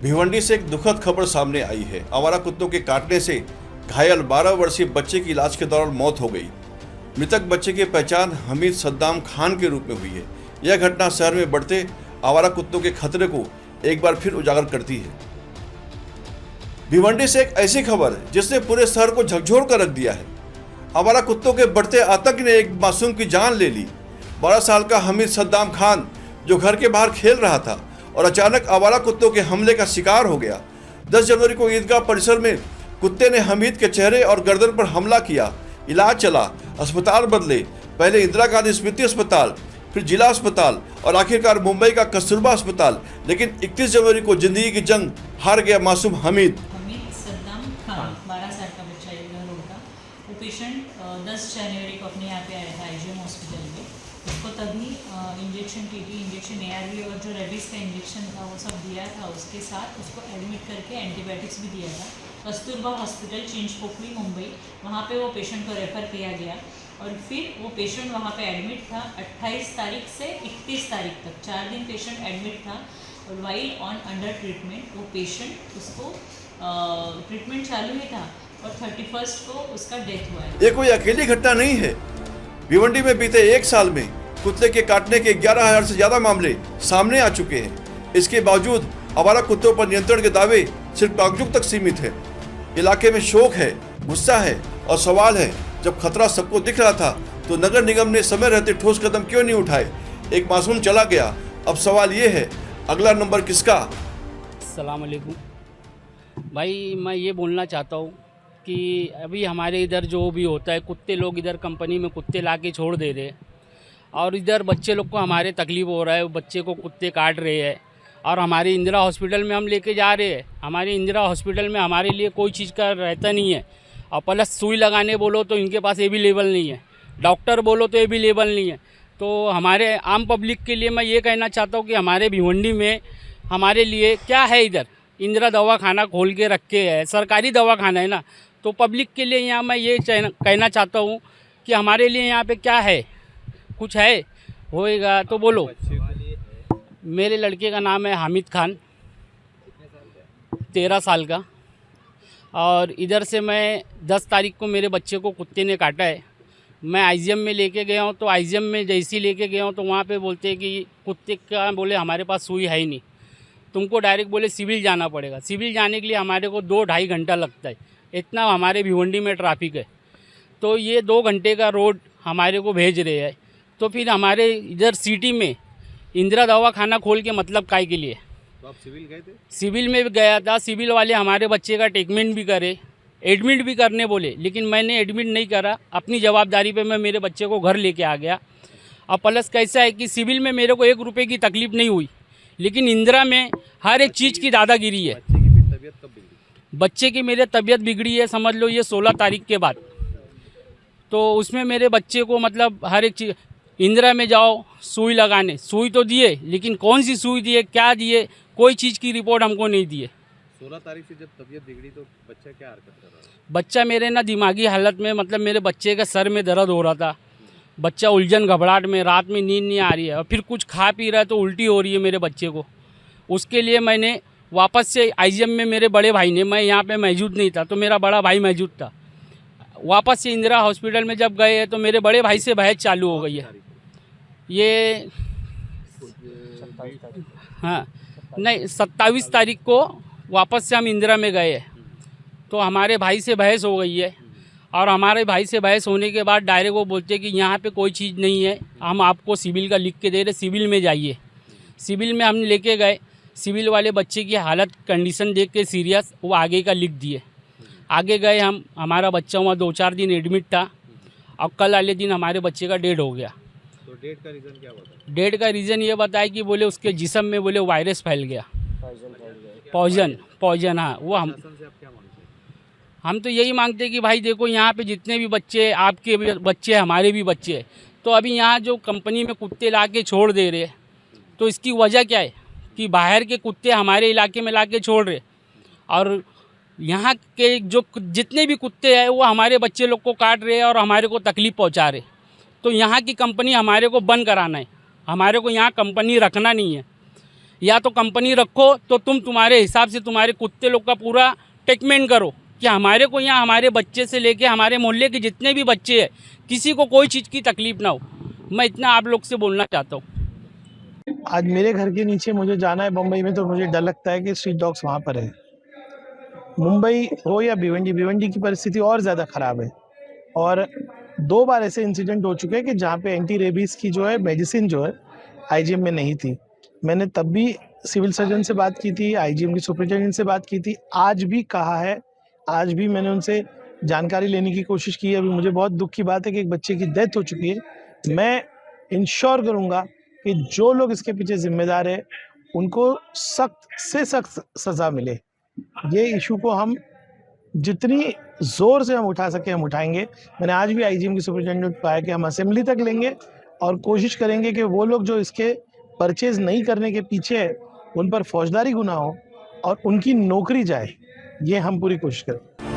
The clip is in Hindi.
भिवंडी से एक दुखद खबर सामने आई है। आवारा कुत्तों के काटने से घायल 12 वर्षीय बच्चे की इलाज के दौरान मौत हो गई। मृतक बच्चे की पहचान हमीद सद्दाम खान के रूप में हुई है। यह घटना शहर में बढ़ते आवारा कुत्तों के खतरे को एक बार फिर उजागर करती है। भिवंडी से एक ऐसी खबर जिसने पूरे शहर को झकझोर कर रख दिया है। आवारा कुत्तों के बढ़ते आतंक ने एक मासूम की जान ले ली। 12 साल का हमीद सद्दाम खान जो घर के बाहर खेल रहा था और अचानक आवारा कुत्तों के हमले का शिकार हो गया। 10 जनवरी को ईदगाह परिसर में कुत्ते ने हमीद के चेहरे और गर्दन पर हमला किया। इलाज चला, अस्पताल बदले, पहले इंदिरा गांधी स्मृति अस्पताल, फिर जिला अस्पताल और आखिरकार मुंबई का कस्तूरबा अस्पताल। लेकिन 31 जनवरी को जिंदगी की जंग हार गया मासूम हमीद सद्दाम खान 12 साल का बच्चा इधर था। वो पेशेंट 10 जनवरी को अपने यहाँ पे आया था आईजीएम हॉस्पिटल में। उसको तभी इंजेक्शन टीटी इंजेक्शन एआरवी और जो रेबीज का इंजेक्शन था वो सब दिया था। उसके साथ उसको एडमिट करके एंटीबायोटिक्स भी दिया था। कस्तूरबा हॉस्पिटल चिंचपोकली मुंबई, वहाँ पे वो पेशेंट को रेफ़र किया गया और फिर वो पेशेंट वहाँ पे एडमिट था 28 तारीख से 31 तारीख तक 4 दिन पेशेंट एडमिट था। और वाइल ऑन अंडर ट्रीटमेंट वो पेशेंट उसको ट्रीटमेंट चालू ही था और 31 को उसका डेथ हुआ है। ये कोई अकेली घटना नहीं है। भिवंडी में बीते एक साल में कुत्ते के काटने के 11,000 से ज्यादा मामले सामने आ चुके हैं। इसके बावजूद आवारा कुत्तों पर नियंत्रण के दावे सिर्फ कागजों तक सीमित है। इलाके में शोक है, गुस्सा है और सवाल है, जब खतरा सबको दिख रहा था तो नगर निगम ने समय रहते ठोस कदम क्यों नहीं उठाए। एक मासूम चला गया, अब सवाल ये है अगला नंबर किसका। अस्सलाम वालेकुम भाई, मैं ये बोलना चाहता हूँ कि अभी हमारे इधर जो भी होता है, कुत्ते लोग इधर कंपनी में कुत्ते ला के छोड़ दे रहे हैं और इधर बच्चे लोग को हमारे तकलीफ़ हो रहा है। बच्चे को कुत्ते काट रहे हैं और हमारे इंदिरा हॉस्पिटल में हम लेके जा रहे हैं। हमारे इंदिरा हॉस्पिटल में हमारे लिए कोई चीज़ का रहता नहीं है और प्लस सुई लगाने बोलो तो इनके पास अवेलेबल नहीं है, डॉक्टर बोलो तो अवेलेबल नहीं है। तो हमारे आम पब्लिक के लिए मैं ये कहना चाहता हूँ कि हमारे भिवंडी में हमारे लिए क्या है, इधर इंदिरा दवाखाना खोल के रखे है, सरकारी दवाखाना है ना। तो पब्लिक के लिए यहाँ मैं ये कहना चाहता हूँ कि हमारे लिए यहाँ पे क्या है, कुछ है होएगा तो बोलो। मेरे लड़के का नाम है हामिद खान, 13 साल का। और इधर से मैं 10 तारीख को मेरे बच्चे को कुत्ते ने काटा है। मैं आईजीएम में लेके गया हूँ, तो आईजीएम में जैसे ही लेके गया हूँ तो वहाँ पे बोलते हैं कि कुत्ते का बोले हमारे पास सुई है ही नहीं, तुमको डायरेक्ट बोले सिविल जाना पड़ेगा। सिविल जाने के लिए हमारे को 2-2.5 घंटा लगता है, इतना हमारे भिवंडी में ट्रैफिक है। तो ये 2 घंटे का रोड हमारे को भेज रहे हैं। तो फिर हमारे इधर सिटी में इंदिरा दवाखाना खोल के मतलब काय के लिए। तो आप सिविल गए थे? सिविल में भी गया था। सिविल वाले हमारे बच्चे का ट्रीटमेंट भी करे, एडमिट भी करने बोले, लेकिन मैंने एडमिट नहीं करा। अपनी जवाबदारी पे मैं मेरे बच्चे को घर लेके आ गया। अब प्लस कैसा है कि सिविल में मेरे को 1 रुपये की तकलीफ़ नहीं हुई, लेकिन इंदिरा में हर एक चीज़ की दादागिरी है। बच्चे की फिर तबीयत कब बिगड़ी? बच्चे की मेरे तबीयत बिगड़ी है, समझ लो ये 16 तारीख के बाद। तो उसमें मेरे बच्चे को मतलब हर एक चीज़, इंदिरा में जाओ सुई लगाने, सुई तो दिए, लेकिन कौन सी सुई दिए, क्या दिए, कोई चीज़ की रिपोर्ट हमको नहीं दिए। 16 तारीख से जब तबीयत बिगड़ी तो बच्चा क्या हरकत कर रहा था? बच्चा मेरे ना दिमागी हालत में, मतलब मेरे बच्चे का सर में दर्द हो रहा था। बच्चा उलझन घबराहट में, रात में नींद नहीं आ रही है और फिर कुछ खा पी रहा है तो उल्टी हो रही है मेरे बच्चे को। उसके लिए मैंने वापस से आईजीएम में मेरे बड़े भाई ने, मैं यहाँ पे मौजूद नहीं था तो मेरा बड़ा भाई मौजूद था, वापस से इंदिरा हॉस्पिटल में जब गए तो मेरे बड़े भाई से बहस चालू हो गई है। ये हाँ नहीं, 27 तारीख को वापस से हम इंदिरा में गए हैं तो हमारे भाई से बहस हो गई है। और हमारे भाई से बहस होने के बाद डायरेक्ट वो बोलते हैं कि यहाँ पे कोई चीज़ नहीं है, हम आपको सिविल का लिख के दे रहे, सिविल में जाइए। सिविल में हम लेके गए, सिविल वाले बच्चे की हालत कंडीशन देख के सीरियस, वो आगे का लिख दिए। आगे गए हम, हमारा बच्चा वहाँ 2-4 दिन एडमिट था और कल वाले दिन हमारे बच्चे का डेड हो गया। तो डेट का रीज़न क्या बताया? डेड का रीज़न ये बताया कि बोले उसके जिस्म में बोले वायरस फैल गया, पॉइजन। हाँ, वो शासन से आप क्या मांगते हैं? हम तो यही मांगते हैं कि भाई देखो यहाँ पे जितने भी बच्चे, आपके भी बच्चे हैं, हमारे भी बच्चे हैं, तो अभी यहाँ जो कंपनी में कुत्ते ला के छोड़ दे रहे हैं, तो इसकी वजह क्या है कि बाहर के कुत्ते हमारे इलाके में ला के छोड़ रहे और यहाँ के जो जितने भी कुत्ते हैं वो हमारे बच्चे लोग को काट रहे हैं और हमारे को तकलीफ़ पहुँचा रहे। तो यहाँ की कंपनी हमारे को बंद कराना है, हमारे को यहाँ कंपनी रखना नहीं है। या तो कंपनी रखो तो तुम तुम्हारे हिसाब से तुम्हारे कुत्ते लोग का पूरा ट्रीटमेंट करो कि हमारे को यहाँ हमारे बच्चे से लेके हमारे मोहल्ले के जितने भी बच्चे हैं किसी को कोई चीज़ की तकलीफ ना हो। मैं इतना आप लोग से बोलना चाहता हूँ। आज मेरे घर के नीचे मुझे जाना है मुंबई में, तो मुझे डर लगता है कि स्ट्रीट डॉग्स वहाँ पर है। मुंबई हो या भिवंडी की परिस्थिति और ज़्यादा ख़राब है। और 2 बार ऐसे इंसिडेंट हो चुके हैं कि जहाँ पे एंटी रेबीज़ की जो है मेडिसिन जो है आईजीएम में नहीं थी। मैंने तब भी सिविल सर्जन से बात की थी, आईजीएम की सुपरिटेंडेंट से बात की थी, आज भी कहा है, आज भी मैंने उनसे जानकारी लेने की कोशिश की है। अभी मुझे बहुत दुख की बात है कि एक बच्चे की डेथ हो चुकी है। मैं इंश्योर करूँगा कि जो लोग इसके पीछे जिम्मेदार है उनको सख्त से सख्त सज़ा मिले। ये इशू को हम जितनी ज़ोर से हम उठा सके हम उठाएंगे। मैंने आज भी आईजीएम की सुपरिटेंडेंट को कहा कि हम असेंबली तक लेंगे और कोशिश करेंगे कि वो लोग जो इसके परचेज नहीं करने के पीछे है उन पर फौजदारी गुनाह हो और उनकी नौकरी जाए। ये हम पूरी कोशिश करें।